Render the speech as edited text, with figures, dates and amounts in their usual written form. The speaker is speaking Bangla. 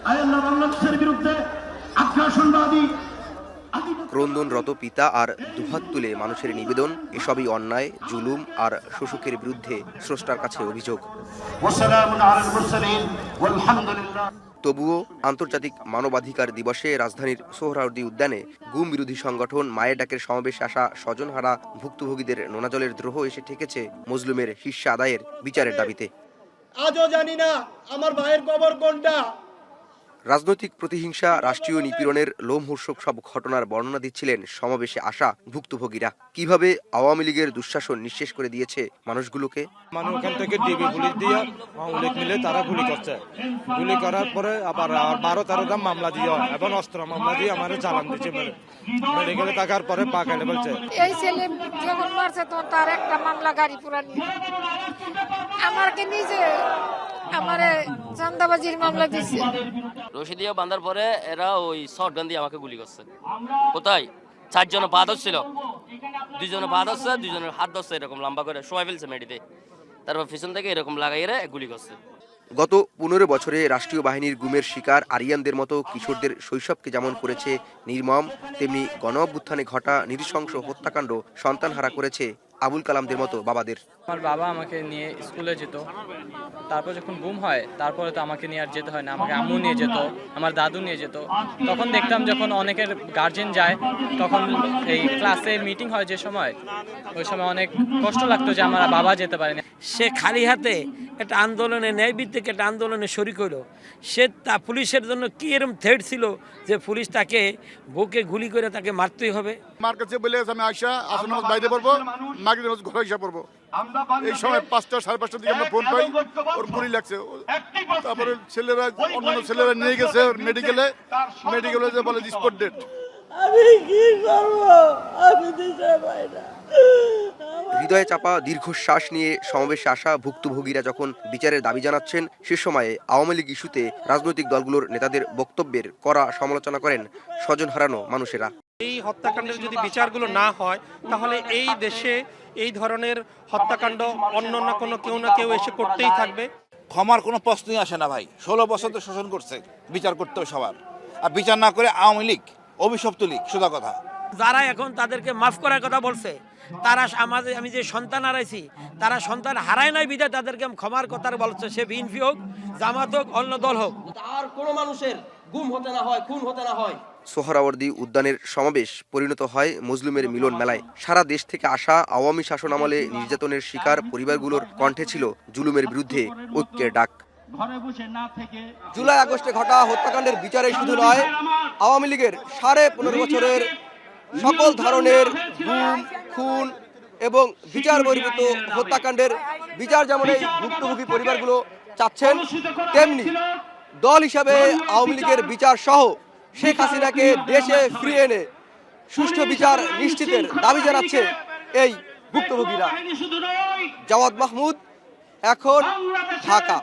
বাংলাদেশের বিরুদ্ধে আগ্রাসনবাদী ক্রন্দনরত পিতা আর দুহাত তুলে মানুষের নিবেদন, এসবই অন্যায়, জুলুম আর শোষকের বিরুদ্ধে স্রষ্টার কাছে অভিযোগ। তবুও আন্তর্জাতিক মানবাধিকার দিবসে রাজধানীর সোহরাওয়ার্দী উদ্যানে গুম বিরোধী সংগঠন মায়ের ডাকের সমাবেশে আসা স্বজনহারা ভুক্তভোগীদের নোনাজলের দ্রোহ এসে ঠেকেছে মজলুমের হিস্সা আদায়ের বিচারের দাবিতে। আজও জানি না আমার ভাইয়ের কবর কোনটা। রাজনৈতিক প্রতিহিংসা, রাষ্ট্রীয় নিপীড়নের লোমহর্ষক সব ঘটনার বর্ণনা দিচ্ছিলেন সমাবেশে আসা ভুক্তভোগীরা। কিভাবে আওয়ামী লীগের দুঃশাসন নিঃশেষ করে দিয়েছে মানুষগুলোকে। মানুষ ওখান থেকে ডিবি পুলিশ দিয়ে আওয়ামী লীগ মিলে তারা গুলি করছে। গুলি করার পরে আবার 12-13টা মামলা দিয়ে এবং অস্ত্র মামলা দিয়ে আমার চালান দিচ্ছে। মেডিকেলে থাকার পরে পা কেটে বলছে। এই ছেলে যখন মারছে তখন তার একটা মামলা গাড়ি পুরানি আমাকে নিজে আমারে চাঁদাবাজির মামলা দিচ্ছে। রশিদিয়া বাঁধার পরে এরা ওই শটগান দিয়ে আমাকে গুলি করছে। কোথায়? 4 জন পা ধরছিল, 2 জন পা ধরছে, 2 জনের হাত ধরছে, এরকম লম্বা করে শোয়া ফেলছে মেডিতে। তারপর পিছন থেকে এরকম লাগাইয়ে গুলি করছে। গত 15 বছরে রাষ্ট্রীয় বাহিনীর গুমের শিকার আরিয়ানদের মতো কিশোরদের শৈশবকে যেমন করেছে নির্মম, তেমনি গণ অভ্যুত্থানে ঘটা নৃশংস হত্যাকাণ্ড সন্তানহারা করেছে আবুল কালামদের মতো বাবাদের। আমার বাবা আমাকে নিয়ে স্কুলে যেত, তারপর যখন গুম হয় তারপরে তো আমাকে নিয়ে আর যেতে হয় না, আমাকে আম্মু নিয়ে যেত, আমার দাদু নিয়ে যেত। তখন দেখতাম যখন অনেকের গার্জেন যায় তখন এই ক্লাসে মিটিং হয় যে সময়, ওই সময় অনেক কষ্ট লাগতো যে আমার বাবা যেতে পারেনি। সে খালি হাতে একটা আন্দোলনে, ন্যায় ভিত্তিক একটা আন্দোলনে শরিক হইল। সে তা পুলিশের জন্য কি এরকম থ্রেট ছিল যে পুলিশ তাকে বুকে গুলি করে তাকে মারতেই হবে। মার কাছে বলে আমি আয়সা আসলে বাইরে পড়বো, মাকে ঘরে এসে পড়বো। এই সময় 5টা 5:30টার দিকে আমরা ফোন পাই, ওর গুলি লাগছে। তারপরে ছেলেরা, অন্যান্য ছেলেরা নিয়ে গেছে মেডিকেলে যে বলে স্পট ডেট। আমি কি করবো, আমি দিশা পাই না। হৃদয়ে চাপা দীর্ঘশ্বাস নিয়ে সমাবেশে আসা ভুক্তভোগীরা যখন বিচারের দাবি জানাচ্ছেন, সে সময়ে আওয়ামী লীগ ইস্যুতে রাজনৈতিক দলগুলোর নেতাদের বক্তব্যের কড়া সমালোচনা করেন স্বজন হারানো মানুষেরা। এই হত্যাকাণ্ডের যদি বিচারগুলো না হয় তাহলে এই দেশে এই ধরনের হত্যাকাণ্ড অন্য না কোনো কেউ না কেউ এসে করতেই থাকবে। ক্ষমার কোনো প্রশ্নই আসে না ভাই। 16 বছর তো শোষণ করছে, বিচার করতে হবে সবার। আর বিচার না করে আওয়ামী লীগ অভিশপ্ত লীগ, সোজা কথা। যারা এখন তাদেরকে মাফ করার কথা বলছে, তারা আমি যে সন্তান হারাইছি, তারা সন্তান হারায় নাই বিধায় তাদেরকে ক্ষমার কথা বলছে। সে বিএনপি হোক, জামাত হোক, অন্য দল হোক, আর কোনো মানুষের গুম হতে না হয়, খুন হতে না হয়। সোহরাওয়ার্দী উদ্যানের সমাবেশ পরিণত হয় মজলুমের মিলন মেলায়। সারা দেশ থেকে আসা আওয়ামী শাসন আমলে নির্যাতনের শিকার পরিবারগুলোর কণ্ঠে ছিল জুলুমের বিরুদ্ধে ঐক্যের ডাক। জুলাই আগস্টে ঘটা হত্যাকাণ্ডের বিচারে শুধু নয়, আওয়ামী লীগের 15.5 বছরের সকল ধরনের গুম, খুন এবং বিচার বহির্ভূত হত্যাকাণ্ডের বিচার যেমন এই ভুক্তভোগী পরিবারগুলো চাচ্ছেন, তেমনি দল হিসাবে আওয়ামী লীগের বিচার সহ শেখ হাসিনাকে দেশে ফিরিয়ে এনে সুষ্ঠু বিচার নিশ্চিতের দাবি জানাচ্ছে এই ভুক্তভোগীরা। জাওয়াদ মাহমুদ, এখন, ঢাকা।